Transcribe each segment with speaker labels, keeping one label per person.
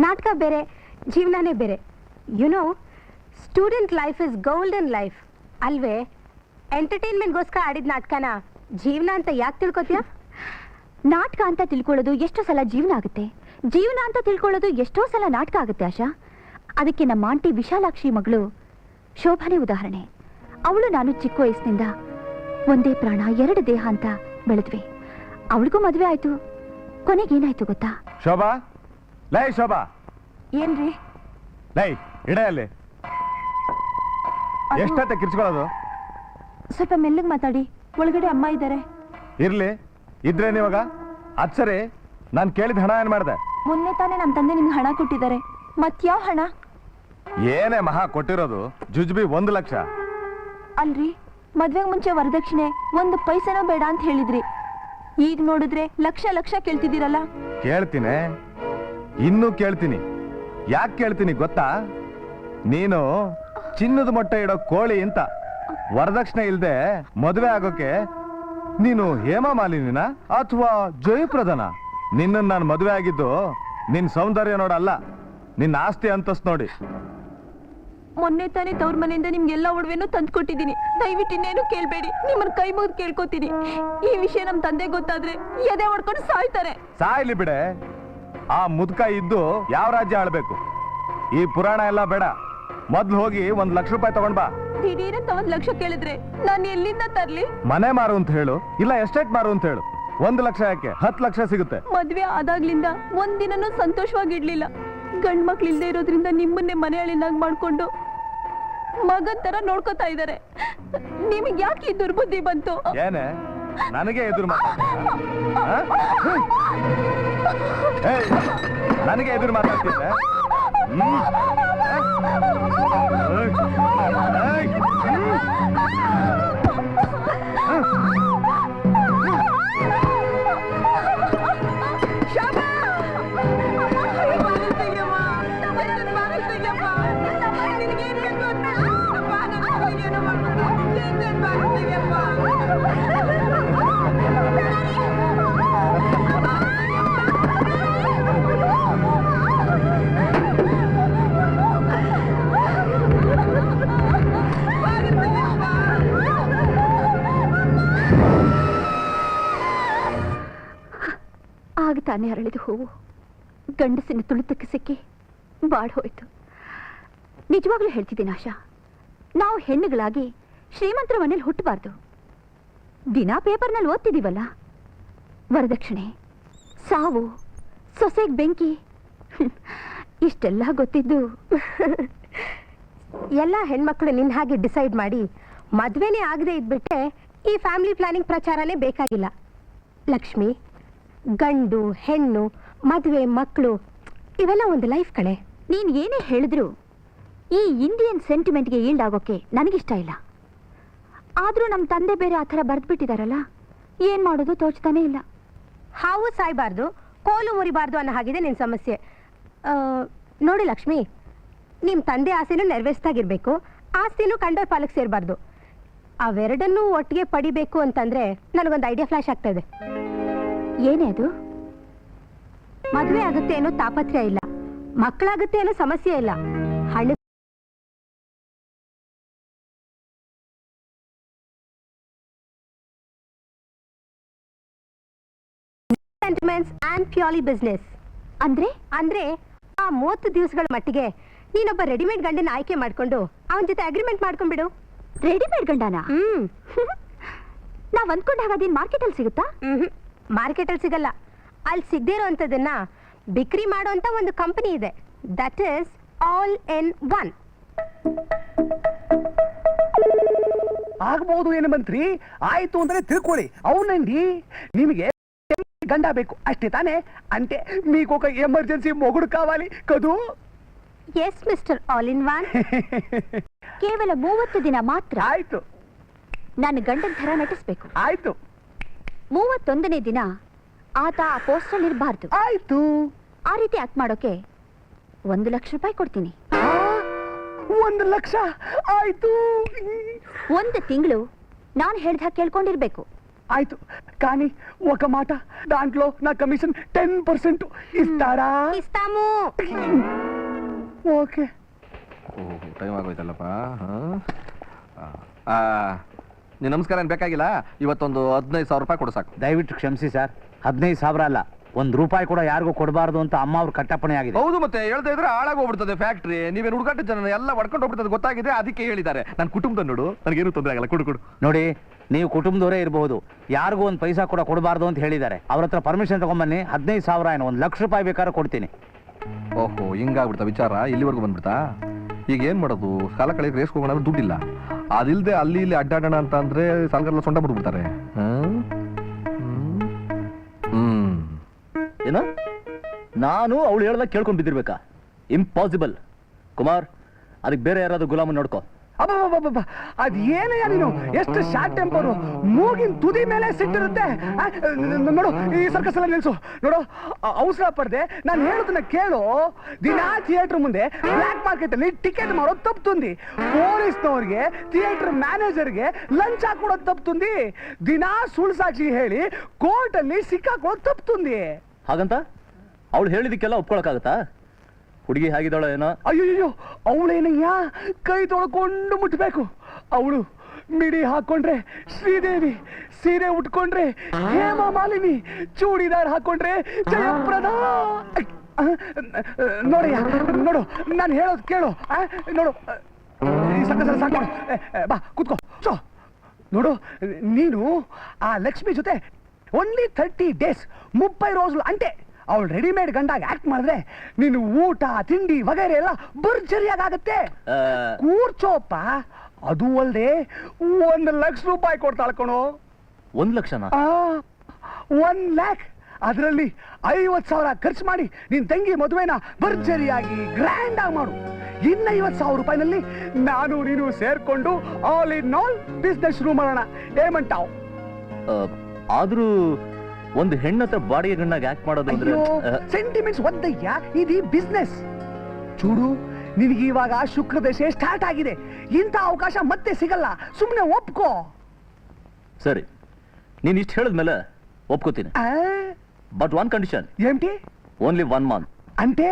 Speaker 1: ನಾಟಕ ಬೇರೆ, ಜೀವನನೇ ಬೇರೆ. Student life is golden life ಅಲ್ವೇ? ಎಂಟರ್ಟೈನ್ಮೆಂಟ್ಗೋಸ್ಕರ ಆಡಿದ ನಾಟಕನ ಜೀವನ ಅಂತ ಯಾಕೆ ತಿಳ್ಕೊತೀಯ?
Speaker 2: ನಾಟಕ ಅಂತ ತಿಳ್ಕೊಳ್ಳೋದು ಎಷ್ಟೋ ಸಲ ಜೀವನ ಆಗುತ್ತೆ, ಜೀವನ ಅಂತ ತಿಳ್ಕೊಳ್ಳೋದು ಎಷ್ಟೋ ಸಲ ನಾಟಕ ಆಗುತ್ತೆ ಆಶಾ. ಅದಕ್ಕೆ ನಮ್ಮ ಆಂಟಿ ವಿಶಾಲಾಕ್ಷಿ ಮಗಳು ಶೋಭಾನೇ ಉದಾಹರಣೆ. ಅವಳು ನಾನು ಚಿಕ್ಕ ವಯಸ್ಸಿನಿಂದ ಒಂದೇ ಪ್ರಾಣ ಎರಡು ದೇಹ ಅಂತ ಬೆಳೆದ್ವಿ. ಅವಳಿಗೂ ಮದುವೆ ಆಯ್ತು. ಕೊನೆಗೇನಾಯ್ತು ಗೊತ್ತಾ?
Speaker 3: ಶೋಭಾ, ಲೈ ಶೋಭಾ.
Speaker 2: ಏನ್ರಿ?
Speaker 3: ಲೈ ಇಡ ಅಲ್ಲಿ. ಎಷ್ಟತ್ತೆ ಕಿರ್ಚ್ಕೊಳ್ಳೋದು?
Speaker 2: ಸ್ವಲ್ಪ ಮೆಲ್ಲಗೆ ಮಾತಾಡಿ, ಒಳಗಡೆ ಅಮ್ಮ ಇದ್ದಾರೆ.
Speaker 3: ಇರ್ಲಿ, ಇದ್ರೇನು ಇವಾಗ? ಅದ್ ಸರಿ, ನಾನು ಕೇಳಿದ ಹಣ ಏನ್ ಮಾಡಿದೆ?
Speaker 2: ಮೊನ್ನೆ ತಾನೇ ನಮ್ಮ ತಂದೆ ನಿಮ್ಗೆ ಹಣ ಕೊಟ್ಟಿದ್ದಾರೆ. ಮತ್ಯಾವ ಹಣ?
Speaker 3: ಏನೇ ಮಹಾ ಕೊಟ್ಟಿರೋದು? ಜುಜ್ಬಿ 1 ಲಕ್ಷ.
Speaker 2: ಅಲ್ರಿ, ಮದ್ವೆಗೆ ಮುಂಚೆ ವರದಕ್ಷಿಣೆ 1 ಪೈಸೆನೂ ಬೇಡ ಅಂತ ಹೇಳಿದ್ರಿ. ಈಗ ನೋಡಿದ್ರೆ ಲಕ್ಷ ಲಕ್ಷ ಕೇಳ್ತಿದ್ದೀರಲ್ಲ.
Speaker 3: ಕೇಳ್ತೀನಿ, ಇನ್ನೂ ಕೇಳ್ತೀನಿ. ಯಾಕೆ ಕೇಳ್ತೀನಿ ಗೊತ್ತಾ? ನೀನು ಚಿನ್ನದ ಮೊಟ್ಟೆ ಇಡೋ ಕೋಳಿ ಅಂತ. ವರದಕ್ಷಿಣೆ ಇಲ್ದೆ ಮದುವೆ ಆಗೋಕೆ ನೀನು ಹೇಮಾ ಮಾಲಿನಿನ ಅಥವಾ ಜಯಪ್ರದನ? ನಿನ್ನನ್ನು ನಾನು ಮದುವೆ ಆಗಿದ್ದು ನಿನ್ನ ಸೌಂದರ್ಯ ನೋಡಲ್ಲ, ನಿನ್ನ ಆಸ್ತಿ ಅಂತಸ್ತು ನೋಡಿ.
Speaker 2: ಮೊನ್ನೆ ತಾನೇ ತವ್ರ ಮನೆಯಿಂದ ನಿಮ್ಗೆಲ್ಲ ಒಡವೆನೂ ತಂದ್ಕೊಟ್ಟಿದ್ದೀನಿ. ದಯವಿಟ್ಟು ಇನ್ನೇನು ಕೇಳ್ಬೇಡಿ, ನಿಮ್ಮನ್ನ ಕೈ ಮುಗಿದು ಕೇಳ್ಕೊತೀನಿ. ಈ ವಿಷಯ ನಮ್ಮ ತಂದೆ ಗೊತ್ತಾದ್ರೆ ಎದೆ ಹೊಡ್ಕೊಂಡು ಸಾಯ್ತಾರೆ.
Speaker 3: ಸಾಯ್ಲಿ ಬಿಡೆ. ಆ ಮುದ್ಕ ಇದ್ದು ಯಾವ ರಾಜ್ಯ ಆಳ್ಬೇಕು? ಈ ಪುರಾಣ ಎಲ್ಲ ಬೇಡ. ಮೊದ್ಲು ಹೋಗಿ 1 ಲಕ್ಷ ರೂಪಾಯಿ ತಗೊಂಡ್ ಬಾ.
Speaker 2: ದಿಢೀರಂತ 1 ಲಕ್ಷ ಕೇಳಿದ್ರೆ ನಾನು ಎಲ್ಲಿಂದ ತರ್ಲಿ?
Speaker 3: ಮನೆ ಮಾರು ಅಂತ ಹೇಳು, ಇಲ್ಲ ಎಸ್ಟೇಟ್ ಮಾರು ಅಂತ ಹೇಳು. 1 ಲಕ್ಷ ಯಾಕೆ? 10 ಲಕ್ಷ ಸಿಗುತ್ತೆ.
Speaker 2: ಮದ್ವೆ ಆದಾಗ್ಲಿಂದ ಒಂದಿನನೂ ಸಂತೋಷವಾಗಿರ್ಲಿಲ್ಲ. ಗಂಡ್ ಮಕ್ಳು ಇಲ್ದೇ ಇರೋದ್ರಿಂದ ನಿಮ್ಮನ್ನೇ ಮನೆ ಹಳಿನಾಗ್ ಮಾಡ್ಕೊಂಡು ಮಗನ್ ತರ ನೋಡ್ಕೋತಾ ಇದಾರೆ. ನಿಮಗೆ ಯಾಕೆ ಈ ದುರ್ಬುದ್ಧಿ ಬಂತು?
Speaker 3: ಏನೇ ನನಗೆ ಎದುರು ನನಗೆ ಎದುರು ಮಾತಾಡ್ತಿದ್ದೆ?
Speaker 2: ಆಗ ತಾನೇ ಅರಳಿದ ಹೂವು ಗಂಡಸಿನ ತುಳಿತಕ್ಕೆ ಸಿಕ್ಕಿ ಬಾಡ್ ಹೋಯ್ತು. ನಿಜವಾಗ್ಲೂ ಹೇಳ್ತಿದ್ದೀನಿ ಆಶಾ, ನಾವು ಹೆಣ್ಣುಗಳಾಗಿ ಶ್ರೀಮಂತರ ಮನೇಲಿ ಹುಟ್ಟಬಾರ್ದು. ದಿನ ಪೇಪರ್ನಲ್ಲಿ ಓದ್ತಿದೀವಲ್ಲ, ವರದಕ್ಷಿಣೆ, ಸಾವು, ಸೊಸೆಗೆ ಬೆಂಕಿ, ಇಷ್ಟೆಲ್ಲ ಗೊತ್ತಿದ್ದು
Speaker 1: ಎಲ್ಲ ಹೆಣ್ಮಕ್ಳು ನಿನ್ನ ಹಾಗೆ ಡಿಸೈಡ್ ಮಾಡಿ ಮದ್ವೆನೇ ಆಗದೆ ಇದ್ಬಿಟ್ರೆ ಈ ಫ್ಯಾಮಿಲಿ ಪ್ಲಾನಿಂಗ್ ಪ್ರಚಾರನೇ ಬೇಕಾಗಿಲ್ಲ. ಲಕ್ಷ್ಮಿ, ಗಂಡು ಹೆಣ್ಣು ಮದುವೆ ಮಕ್ಕಳು ಇವೆಲ್ಲ ಒಂದು ಲೈಫ್ ಕಣೆ.
Speaker 2: ನೀನು ಏನೇ ಹೇಳಿದ್ರು ಈ ಇಂಡಿಯನ್ ಸೆಂಟಿಮೆಂಟ್ಗೆ ಈಲ್ಡ್ ಆಗೋಕೆ ನನಗಿಷ್ಟ ಇಲ್ಲ. ಆದರೂ ನಮ್ಮ ತಂದೆ ಬೇರೆ ಆ ಥರ ಬರೆದ್ಬಿಟ್ಟಿದಾರಲ್ಲ, ಏನು ಮಾಡೋದು ತೋಚ್ತಾನೆ ಇಲ್ಲ.
Speaker 1: ಹಾವು ಸಾಯ್ಬಾರ್ದು, ಕೋಲು ಮುರಿಬಾರ್ದು ಅನ್ನೋ ಹಾಗಿದೆ ನಿನ್ನ ಸಮಸ್ಯೆ. ನೋಡಿ ಲಕ್ಷ್ಮಿ, ನಿಮ್ಮ ತಂದೆ ಆಸೆನೂ ನೆರವೇರಿಸ್ದಾಗಿರ್ಬೇಕು, ಆಸ್ತಿನೂ ಕಂಡೋರ್ ಪಾಲಕ್ಕೆ ಸೇರಬಾರ್ದು. ಅವೆರಡನ್ನೂ ಒಟ್ಟಿಗೆ ಪಡಿಬೇಕು ಅಂತಂದ್ರೆ ನನಗೊಂದು ಐಡಿಯಾ ಫ್ಲಾಶ್ ಆಗ್ತಾ ಇದೆ.
Speaker 2: ಏನೇ ಅದು?
Speaker 1: ಮದುವೆ ಆಗುತ್ತೆ ಅನ್ನೋ ತಾಪತ್ರೆ ಇಲ್ಲ, ಮಕ್ಕಳಾಗುತ್ತೆ ಅನ್ನೋ ಸಮಸ್ಯೆ ಇಲ್ಲ. ಹಣ್ಣು ಸೆಂಟಿಮೆಂಟ್ಸ್ ಆ್ಯಂಡ್ ಪ್ಯೂರ್ಲಿ ಬಿಸ್ನೆಸ್. ಅಂದ್ರೆ ಆ 30 ದಿವಸಗಳ ಮಟ್ಟಿಗೆ ನೀನೊಬ್ಬ ರೆಡಿಮೇಡ್ ಗಂಡನ ಆಯ್ಕೆ ಮಾಡ್ಕೊಂಡು ಅವನ ಜೊತೆ ಅಗ್ರಿಮೆಂಟ್ ಮಾಡ್ಕೊಂಡ್ಬಿಡು.
Speaker 2: ರೆಡಿಮೇಡ್ ಗಂಡನ? ನಾವ್ ಅಂದ್ಕೊಂಡ ಹಾಗಾದೇನು ಮಾರ್ಕೆಟಲ್ಲಿ ಸಿಗುತ್ತಾ?
Speaker 1: ಮಾರ್ಕೆಟಲ್ಲಿ ಸಿಗಲ್ಲ. ಅಲ್ಲಿ ಸಿಗದೇ ಇರೋವಂಥದ್ದನ್ನ ಬಿಕ್ರಿ ಮಾಡುವಂತ ಒಂದು ಕಂಪನಿ ಇದೆ. That is all in one.
Speaker 4: ಆಗಬಹುದು ಏನು ಮಂತ್ರಿ? ಆಯ್ತು ಅಂದ್ರೆ ತಿಳ್ಕೊಳ್ಳಿ. ಅವನಂಡಿ ನಿಮಗೆ ಗಂಡ ಬೇಕು ಅಷ್ಟೇ ತಾನೇ? అంటే మీకు ఒక ఎమర్జెన్సీ మొగుడు కావాలి కదూ?
Speaker 1: Yes mister all in one.
Speaker 2: ಕೇವಲ 30 ದಿನ ಮಾತ್ರ.
Speaker 4: ಆಯ್ತು.
Speaker 2: ನಾನು ಗಂಡನ ಥರ ನಟಿಸ್ಬೇಕು.
Speaker 4: ಆಯ್ತು.
Speaker 2: 31ನೇ ದಿನ ಆತ ಆ ಪೋಸ್ಟಲ್ಲಿ ಇರಬಾರ್ದು.
Speaker 4: ಆಯ್ತು.
Speaker 2: ಆ ರೀತಿ ಆಕ್ಟ್ ಮಾಡೋಕೆ 1 ಲಕ್ಷ ರೂಪಾಯಿ ಕೊಡ್ತೀನಿ.
Speaker 4: 1 ಲಕ್ಷ? ಆಯ್ತು.
Speaker 2: 1 ತಿಂಗಳು ನಾನು ಹೇಳ್ದ ಕೇಳ್ಕೊಂಡಿರ್ಬೇಕು.
Speaker 4: ఆయితు కానీ ఒక మాట, దాంట్లో నా కమిషన్ 10% ఇస్తారా?
Speaker 1: ఇస్తాము.
Speaker 4: ఓకే.
Speaker 3: ಟೈಮ್ ಆಗೋಯ್ತಲ್ಲಪ್ಪ. ನೀನು ನಮಸ್ಕಾರ ಏನು ಬೇಕಾಗಿಲ್ಲ, ಇವತ್ತೊಂದು 15,000 ರೂಪಾಯಿ ಕೊಡು ಸಾಕು.
Speaker 4: ದಯವಿಟ್ಟು ಕ್ಷಮಿಸಿ ಸರ್, 15,000 ಅಲ್ಲ, ₹1 ಕೂಡ ಯಾರಿಗೂ ಕೊಡಬಾರ್ದು ಅಂತ ಅಮ್ಮ ಅವ್ರ ಕಟ್ಟಪ್ಪಣೆ ಆಗಿದೆ.
Speaker 3: ಹೌದು, ಮತ್ತೆ ಹೇಳ್ತಾ ಇದ್ರೆ ಹಾಳಾಗೋಗ್ಬಿಡ್ತದೆ ಫ್ಯಾಕ್ಟ್ರಿ. ನೀವೇನು ಹುಡುಗಾಟ ಜನ ಎಲ್ಲ ಹೊಡ್ಕೊಂಡು ಹೋಗ್ಬಿಡ್ತದೆ ಗೊತ್ತಾಗಿದೆ, ಅದಕ್ಕೆ ಹೇಳಿದ್ದಾರೆ. ನನ್ನ ಕುಟುಂಬದ ನೋಡು, ನನಗೇನು ತೊಂದರೆ ಆಗಲ್ಲ. ಕೊಡು.
Speaker 4: ನೋಡಿ, ನೀವು ಕುಟುಂಬದವರೇ ಇರಬಹುದು, ಯಾರಿಗೂ ಒಂದು ಪೈಸಾ ಕೂಡ ಕೊಡಬಾರ್ದು ಅಂತ ಹೇಳಿದ್ದಾರೆ. ಅವ್ರ ಹತ್ರ ಪರ್ಮಿಷನ್ ತಗೊಂಬನ್ನಿ. 15,000 ಏನು, ₹1,00,000 ಬೇಕಾದ್ರೆ ಕೊಡ್ತೀನಿ.
Speaker 3: ಓಹೋ, ಹಿಂಗಾಗ್ಬಿಡ್ತಾ ವಿಚಾರ, ಇಲ್ಲಿವರೆಗೂ ಬಂದ್ಬಿಡ್ತಾ? ಈಗ ಏನ್ ಮಾಡೋದು? ಕಾಲ ಕಳೆಗೆ ರೇಸ್ ಹೋಗೋಣ, ದುಡ್ಡಿಲ್ಲ. ಅದಿಲ್ದೆ ಅಲ್ಲಿ ಇಲ್ಲಿ ಅಡ್ಡಾಡೋಣ ಅಂತ ಅಂದ್ರೆ ಸಾಲಗಾರಲ್ಲ ಸೊಂಟ ಬಿಡ್ಬಿಡ್ತಾರೆ.
Speaker 5: ಏನ ನಾನು ಅವಳು ಹೇಳ್ದಾಗ ಕೇಳ್ಕೊಂಡ್ ಬಿದ್ದಿರ್ಬೇಕಾ? ಇಂಪಾಸಿಬಲ್. ಕುಮಾರ್, ಅದಕ್ಕೆ ಬೇರೆ ಯಾರಾದ್ರೂ ಗುಲಾಮ ನೋಡ್ಕೋ.
Speaker 4: ಅಬ್ಬಬ್ಬಬ್ಬ, ಅದ್ ಏನಯ್ಯ ನೀನು, ಎಷ್ಟು ಶಾರ್ಟ್ ಟೆಂಪರು, ಮೂಗಿನ ತುದಿ ಮೇಲೆ ಸಿಟ್ಟಿರುತ್ತೆ. ನೋಡು, ಈ ಸರ್ಕಸ್ ಎಲ್ಲ ನಿಲ್ಸು. ನೋಡು, ಅವಸರ ಪಡ್ದೆ, ನಾನು ಹೇಳೋದನ್ನ ಕೇಳು. ದಿನಾ ಥಿಯೇಟರ್ ಮುಂದೆ ಬ್ಲ್ಯಾಕ್ ಮಾರ್ಕೆಟ್ ಅಲ್ಲಿ ಟಿಕೆಟ್ ಮಾಡೋದು ತಪ್ಪುಂದಿ, ಪೊಲೀಸ್ನವ್ರಿಗೆ ಥಿಯೇಟರ್ ಮ್ಯಾನೇಜರ್ಗೆ ಲಂಚ್ ಹಾಕೊಡೋದು ತಪ್ಪುಂದಿ, ದಿನಾ ಸುಳ್ಳು ಸಾಕ್ಷಿ ಹೇಳಿ ಕೋರ್ಟ್ ಅಲ್ಲಿ ಸಿಕ್ಕಾಕೊಳ್ಳೋದು ತಪ್ಪುಂದಿ.
Speaker 5: ಹಾಗಂತ ಅವಳು ಹೇಳಿದಕ್ಕೆಲ್ಲ ಒಪ್ಕೊಳಕ್ಕಾಗತ್ತಾ? ಹುಡುಗಿ ಹೇಗಿದ್ದಾಳೋ ಏನೋ.
Speaker 4: ಅಯ್ಯೋ, ಅವಳೇನಯ್ಯ ಕೈ ತೊಳ್ಕೊಂಡು ಮುಟ್ಬೇಕು. ಅವಳು ಮಿಡಿ ಹಾಕೊಂಡ್ರೆ ಶ್ರೀದೇವಿ, ಸೀರೆ ಉಟ್ಕೊಂಡ್ರೆ ಹೇಮಾ ಮಾಲಿನಿ, ಚೂಡಿದಾರ್ ಹಾಕೊಂಡ್ರೆ ಜಯಪ್ರದಾ. ನೋಡಯ್ಯ, ನೋಡು, ನಾನು ಹೇಳೋದು ಕೇಳು. ನೋಡು, ಈ ಸಂಕಟ ಸಾಕು, ಬಾ ಕೂತ್ಕೋ. ನೋಡು, ನೀನು ಆ ಲಕ್ಷ್ಮಿ ಜೊತೆ ಓನ್ಲಿ 30 days, 30 రోజులు అంటే ಅವಳು ರೆಡಿಮೇಡ್ ಗಂಡಾಗ ಆಕ್ಟ್ ಮಾಡಿದ್ರೆ ನೀನು ಊಟ ತಿಂಡಿ ವಗೈರೆ ಎಲ್ಲ ಭರ್ಜರಿಯಾಗತ್ತೆ. ಕೂರ್ಚೋಪ್ಪ. ಅದು ಅಲ್ಲದೆ ₹1,00,000 ಕೊಡ್ತಾಳ ಕಣೋ.
Speaker 5: 1,00,000?
Speaker 4: 1,00,000. ಅದರಲ್ಲಿ 50,000 ಖರ್ಚು ಮಾಡಿ ನಿನ್ ತಂಗಿ ಮದುವೆನ ಭರ್ಜರಿಯಾಗಿ ಗ್ರ್ಯಾಂಡ್ ಆಗಿ ಮಾಡು. ಇನ್ನ ₹50,000 ನಾನು ನೀನು ಸೇರ್ಕೊಂಡು ಆಲ್ ಇನ್ ಆಲ್ ಬಿಸ್ನೆಸ್ ಶುರು ಮಾಡೋಣ. ಏಮಂಟಾವ್?
Speaker 5: ಆದ್ರೂ ಒಂದು ಹೆಣ್ಣತ್ರ ಬಾಡಿಗೆ ಗಂಡಾಗ ಆಕ್ಟ್ ಮಾಡೋದು ಅಂದ್ರೆ
Speaker 4: ಸೆಂಟಿಮೆಂಟ್ಸ್ ಒದ್ದಯ್ಯ, ಇದು ಬಿಸ್ನೆಸ್. చూడు, ನಿನಗೆ ಇವಾಗ ಶುಕ್ರ ದಶೆ ಸ್ಟಾರ್ಟ್ ಆಗಿದೆ. ಇಂಥ ಅವಕಾಶ ಮತ್ತೆ ಸಿಗಲ್ಲ, ಸುಮ್ಮನೆ ಒಪ್ಕೋ.
Speaker 5: ಸರಿ, ನೀನ್ ಇಷ್ಟು ಹೇಳಿದ್ಮೇಲೆ ಒಪ್ಕೋತೀನಿ. But one condition.
Speaker 4: ఏంటి?
Speaker 5: Only 1 month.
Speaker 4: అంటే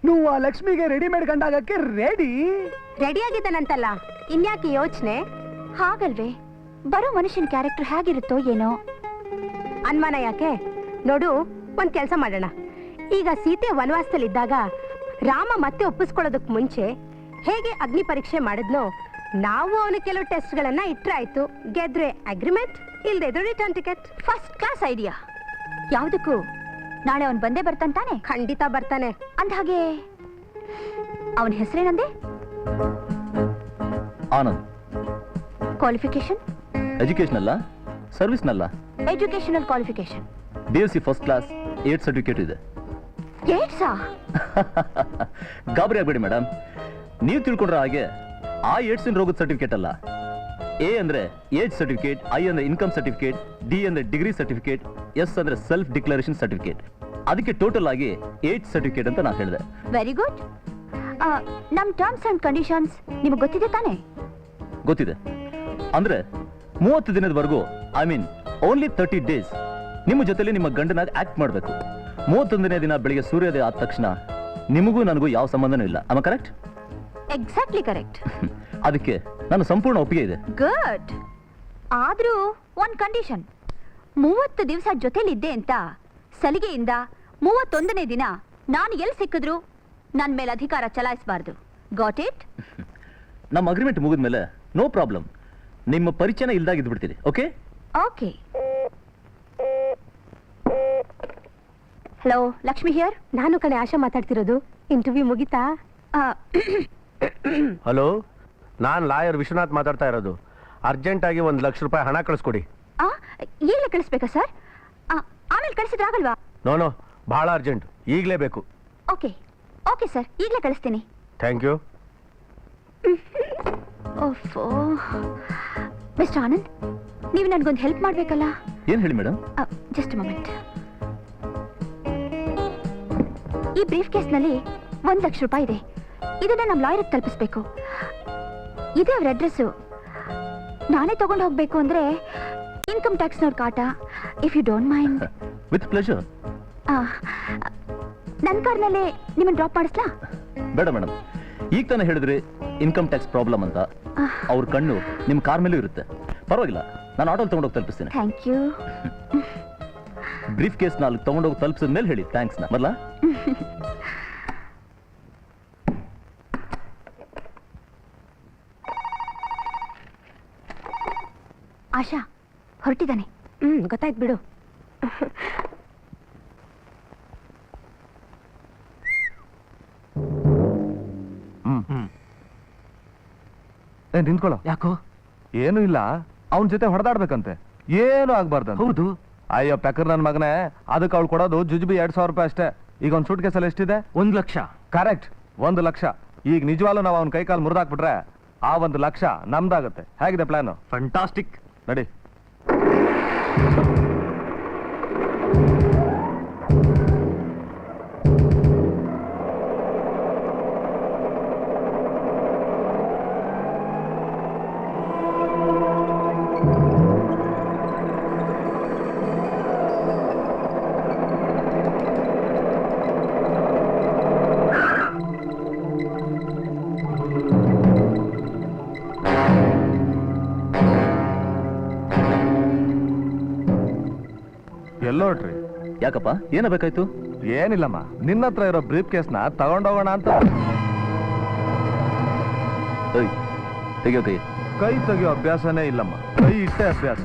Speaker 4: నువ్వు ఆ లక్ష్మిಗೆ ರೆಡಿಮೇಡ್ ಗಂಡಾಗಕ್ಕೆ ರೆಡಿ
Speaker 1: ರೆಡಿಯಾಗಿದ್ದಾನಂತಲ್ಲ, ಇನ್ಯಾಕೆ ಯೋಚನೆ?
Speaker 2: ಹಾಗಲ್ವೇ, ಬರೋ ಮನುಷ್ಯನ ಕ್ಯಾರೆಕ್ಟರ್ ಹೇಗಿರುತ್ತೋ ಏನೋ.
Speaker 1: ಅನುಮಾನ ಯಾಕೆ? ನೋಡು, ಒಂದ್ ಕೆಲಸ ಮಾಡೋಣ. ಈಗ ಸೀತೆ ವನವಾಸದಲ್ಲಿದ್ದಾಗ ರಾಮ ಮತ್ತೆ ಒಪ್ಪಿಸ್ಕೊಳ್ಳೋದಕ್ಕೆ ಮುಂಚೆ ಹೇಗೆ ಅಗ್ನಿ ಪರೀಕ್ಷೆ ಮಾಡಿದ್ನೋ, ನಾವು ಅವನು ಕೆಲವು ಟೆಸ್ಟ್ಗಳನ್ನ ಇಟ್ರೆ ಆಯ್ತು. ಗೆದ್ರೆ ಅಗ್ರಿಮೆಂಟ್, ಇಲ್ದೆ return ticket.
Speaker 2: First class idea. ಯಾವುದಕ್ಕೂ ನಾಳೆ ಅವನ್ ಬಂದೇ ಬರ್ತಾನೆ.
Speaker 1: ಖಂಡಿತ ಬರ್ತಾನೆ.
Speaker 2: ಅಂದ್ಹಾಗೆ ಅವನ ಹೆಸರೇನಂದೆ?
Speaker 5: ಆನಂದ್.
Speaker 2: ಕ್ವಾಲಿಫಿಕೇಶನ್?
Speaker 5: ಎಜುಕೇಶನಲ್ಲ, ಸರ್ವಿಸ್ನಲ್ಲ.
Speaker 2: Educational qualification.
Speaker 5: BSc first class, 8 certificate ಇದೆ.
Speaker 2: 8
Speaker 5: ಗಾಬರಿ ಆಗ್ಬೇಡಿ ಮೇಡಮ್, ನೀವು ತಿಳ್ಕೊಂಡ್ರ ಹಾಗೆ ಆ 8 ರೋಗದ ಸರ್ಟಿಫಿಕೇಟ್ ಅಲ್ಲ. A ಅಂದ್ರೆ ಏಜ್ ಸರ್ಟಿಫಿಕೇಟ್, I ಅಂದ್ರೆ ಇನ್ಕಮ್ ಸರ್ಟಿಫಿಕೇಟ್, D ಅಂದ್ರೆ ಡಿಗ್ರಿ ಸರ್ಟಿಫಿಕೇಟ್, S ಅಂದ್ರೆ ಸೆಲ್ಫ್ ಡಿಕ್ಲರೇಷನ್ ಸರ್ಟಿಫಿಕೇಟ್. ಅದಕ್ಕೆ ಟೋಟಲ್ ಆಗಿ 8 ಸರ್ಟಿಫಿಕೇಟ್ ಅಂತ ನಾನು ಹೇಳಿದೆ.
Speaker 2: Very good. ನಮ್ ಟರ್ಮ್ಸ್ ಅಂಡ್ ಕಂಡೀಷನ್ಸ್ ನಿಮಗೆ ಗೊತ್ತಿದೆ ತಾನೆ?
Speaker 5: ಗೊತ್ತಿದೆ. ಅಂದ್ರೆ 30 ದಿನದವರೆಗೂ, ಐ ಮೀನ್ ಓನ್ಲಿ 30 days ನಿಮ್ಮ ಜೊತೆಲಿ ನಿಮ್ಮ ಗಂಡನಾಗಿ ಆಕ್ಟ್ ಮಾಡಬೇಕು. 31ನೇ ದಿನ ಬೆಳಿಗ್ಗೆ ಸೂರ್ಯೋದಯ ಆದ ತಕ್ಷಣ ನಿಮಗೂ ನನಗೂ ಯಾವ ಸಂಬಂಧನೂ ಇಲ್ಲ. ಆಮ ಕರೆಕ್ಟ್?
Speaker 2: Exactly correct.
Speaker 5: ಅದಕ್ಕೆ ನಾನು ಸಂಪೂರ್ಣ ಒಪ್ಪಿಗೆ ಇದೆ.
Speaker 2: ಗುಡ್. ಆದ್ರೂ ಒಂದ್ ಕಂಡೀಷನ್. 30 ದಿವಸ ಜೊತೆಲಿದ್ದೆ ಅಂತ ಸಲಿಗೆಯಿಂದ 31ನೇ ದಿನ ನಾನು ಎಲ್ಲಿ ಸಿಕ್ಕಿದ್ರು ನನ್ನ ಮೇಲೆ ಅಧಿಕಾರ ಚಲಾಯಿಸಬಾರ್ದು. Got it?
Speaker 5: ನಮ್ಮ ಅಗ್ರಿಮೆಂಟ್ ಮುಗಿದ್ಮೇಲೆ ನೋ ಪ್ರಾಬ್ಲಮ್, ನಿಮ್ಮ ಪರಿಚಯನ ಇಲ್ದಾಗಿದ್ದು ಬಿಡ್ತೀರಿ. Okay?
Speaker 2: Okay. Hello, Lakshmi here.
Speaker 1: ನಾನು ಕಣೆ ಆಶಾ ಮಾತಾಡ್ತಿರೋದು. ಇಂಟರ್ವ್ಯೂ ಮುಗಿತಾ?
Speaker 3: ಹಲೋ, ನಾನು ಲಾಯರ್ ವಿಶ್ವನಾಥ್ ಮಾತಾಡ್ತಾ ಇರೋದು. ಅರ್ಜೆಂಟ್ ಆಗಿ ₹1,00,000 ಹಣ ಕಳಿಸ್ಕೊಡಿ.
Speaker 2: ಈಗಲೇ ಕಳಿಸ್ಬೇಕಾ ಸರ್? ಆಮೇಲೆ ಕಳಿಸಿದ್ರಾಗಲ್ವಾ?
Speaker 3: ನೋ, ಬಹಳ ಅರ್ಜೆಂಟ್, ಈಗಲೇ ಬೇಕು.
Speaker 2: ಓಕೆ ಓಕೆ ಸರ್, ಈಗಲೇ ಕಳಿಸ್ತೀನಿ.
Speaker 3: Thank you.
Speaker 2: ಓಫೋ, ಮಿಸ್ಟರ್ ಆನಂದ್, ನೀವು ನನಗೊಂದು ಹೆಲ್ಪ್ ಮಾಡಬೇಕಲ್ಲ.
Speaker 5: ಏನ್ ಹೇಳಿ ಮೇಡಮ್?
Speaker 2: Just moment. ಈ ಬ್ರೀಫ್ ಕೇಸ್ನಲ್ಲಿ ₹1,00,000 ಇದೆ. ಇದನ್ನ ನಮ್ಮ ಲಾಯರ್ ತಲುಪಿಸ್ಬೇಕು. ಇದೇ ಅವ್ರ ಅಡ್ರೆಸ್ಸು. ನಾನೇ ತಗೊಂಡು ಹೋಗ್ಬೇಕು ಅಂದ್ರೆ ಇನ್ಕಮ್ ಟ್ಯಾಕ್ಸ್ನವ್ರ ಕಾಟ. If you don't mind.
Speaker 5: With pleasure.
Speaker 2: ನನ್ನ ಕಾರ್ನಲ್ಲೇ ನಿಮ್ಮನ್ನು ಡ್ರಾಪ್ ಮಾಡಿಸ್ಲಾ?
Speaker 5: ಬೇಡ ಮೇಡಮ್, ಈಗ ತಾನೇ ಹೇಳಿದ್ರಿ ಇನ್ಕಮ್ ಟ್ಯಾಕ್ಸ್ ಪ್ರಾಬ್ಲಮ್ ಅಂತ. ಅವ್ರ ಕಣ್ಣು ನಿಮ್ಮ ಕಾರ್ ಮೇಲೂ ಇರುತ್ತೆ. ಪರವಾಗಿಲ್ಲ, ನಾನು ಆಟೋಲ್ ತಗೊಂಡೋಗಿ ತಲುಪಿಸ್ತೀನಿ.
Speaker 2: Thank you.
Speaker 5: ಬ್ರೀಫ್ ಕೇಸ್ ನಾಲ್ಕು ತಗೊಂಡೋಗಿ ತಲುಪಿಸಿದ ಮೇಲೆ ಹೇಳಿ ಥ್ಯಾಂಕ್ಸ್. ಬರಲ್ಲ.
Speaker 2: ಆಶಾ ಹೊರಟಿದ್ದಾನೆ.
Speaker 1: ಗೊತ್ತಾಯ್ತು ಬಿಡು.
Speaker 3: ನಿಂತ್ಕೊಳ್ಳೋ.
Speaker 4: ಯಾಕೋ?
Speaker 3: ಏನು ಇಲ್ಲ, ಅವನ ಜೊತೆ ಹೊಡೆದಾಡ್ಬೇಕಂತೆ. ಏನು ಆಗ್ಬಾರ್ದು.
Speaker 4: ಹೌದು.
Speaker 3: ಅಯ್ಯೋ ಪೆಕರ್ ನನ್ ಮಗನೇ, ಅದಕ್ಕೆ ಅವ್ಳು ಕೊಡೋದು ಜುಜುಬಿ 2,000 ರೂಪಾಯಿ ಅಷ್ಟೇ. ಈಗ ಒಂದು ಸೂಟ್ ಕೇಸಲ್ಲಿ ಎಷ್ಟಿದೆ?
Speaker 4: 1 ಲಕ್ಷ.
Speaker 3: ಕರೆಕ್ಟ್, 1 ಲಕ್ಷ. ಈಗ ನಿಜವಾಗ್ಲೂ ನಾವು ಅವ್ನ ಕೈ ಕಾಲು ಮುರಿದಾಕ್ಬಿಟ್ರೆ ಆ 1 ಲಕ್ಷ ನಮ್ದಾಗತ್ತೆ. ಹೇಗಿದೆ ಪ್ಲಾನು?
Speaker 5: ಫ್ಯಾಂಟಾಸ್ಟಿಕ್.
Speaker 3: ನಡಿ. ಎಲ್ಲೋಟ್ರಿ?
Speaker 5: ಯಾಕಪ್ಪ, ಏನ ಬೇಕಾಯ್ತು?
Speaker 3: ಏನಿಲ್ಲಮ್ಮ, ನಿನ್ನ ಹತ್ರ ಇರೋ ಬ್ರೀಫ್ ಕೇಸ್ನ ತಗೊಂಡೋಗೋಣ ಅಂತ.
Speaker 5: ತೆಗಿಯೋ ಕೈ.
Speaker 3: ಕೈ ತೆಗಿಯೋ ಅಭ್ಯಾಸನೇ ಇಲ್ಲಮ್ಮ, ಕೈ ಇಟ್ಟೆ ಅಭ್ಯಾಸ.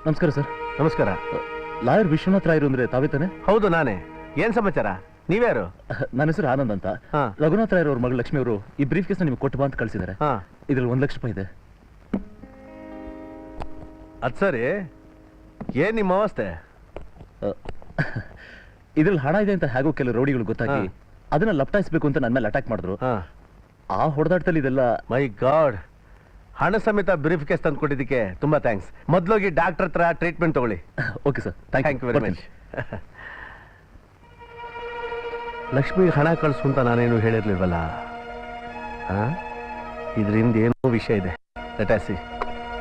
Speaker 5: ನಮಸ್ಕಾರ ಸರ್.
Speaker 3: ನಮಸ್ಕಾರ.
Speaker 5: ಲಾಯರ್ ವಿಶ್ವನಾಥ್ ರಾಯರು ಅಂದ್ರೆ ತಾವೇ ತಾನೆ?
Speaker 3: ಹೌದು ನಾನೇ. ಏನ್ ಸಮಾಚಾರ? ನೀವ್ಯಾರು?
Speaker 5: ನನ್ನ ಹೆಸರು ಆನಂದ್ ಅಂತ. ರಘುನಾಥ್ ರಾಯರ್ ಅವ್ರ ಮಗಳು ಲಕ್ಷ್ಮಿ ಅವರು ಈ ಬ್ರೀಫ್ ಕೇಸ್ ನಿಮ್ಗೆ ಕೊಟ್ಟು ಬಾ ಅಂತ ಕಳಿಸಿದ್ದಾರೆ. ಇದ್ರಲ್ಲಿ 1 ಲಕ್ಷ ರೂಪಾಯಿ ಇದೆ.
Speaker 3: ಅದ್ ಸರಿ, ಏನ್ ನಿಮ್ಮ ಅವಸ್ಥೆ?
Speaker 5: ಇದ್ರಲ್ಲಿ ಹಣ ಇದೆ ಅಂತ ಹೇಗೋ ಕೆಲವು ರೌಡಿಗಳು ಗೊತ್ತಾಗಿ ಅದನ್ನ ಲಪ್ಟಾಯಿಸ್ಬೇಕು ಅಂತ ನನ್ನ ಮೇಲೆ ಅಟ್ಯಾಕ್ ಮಾಡಿದ್ರು. ಆ ಹೊಡೆದಾಟದಲ್ಲಿ ಇದೆಲ್ಲ.
Speaker 3: ಮೈ ಗಾಡ್, ಹಣ ಸಮೇತ ಬ್ರೀಫ್ ಕೇಸ್ ತಂದು ಕೊಟ್ಟಿದ್ದಕ್ಕೆ ತುಂಬಾ ಥ್ಯಾಂಕ್ಸ್. ಮೊದಲೋಗಿ ಡಾಕ್ಟರ್ ಹತ್ರ ಟ್ರೀಟ್ಮೆಂಟ್ ತಗೊಳ್ಳಿ.
Speaker 5: Okay sir,
Speaker 3: thank you very much. Lakshmi ಹಣ ಕಳಿಸು ಅಂತ ನಾನೇನು ಹೇಳಿರ್ಲಿಲ್ವಲ್ಲ. ಇದರಿಂದ ಏನೋ ವಿಷಯ ಇದೆ. Let us C.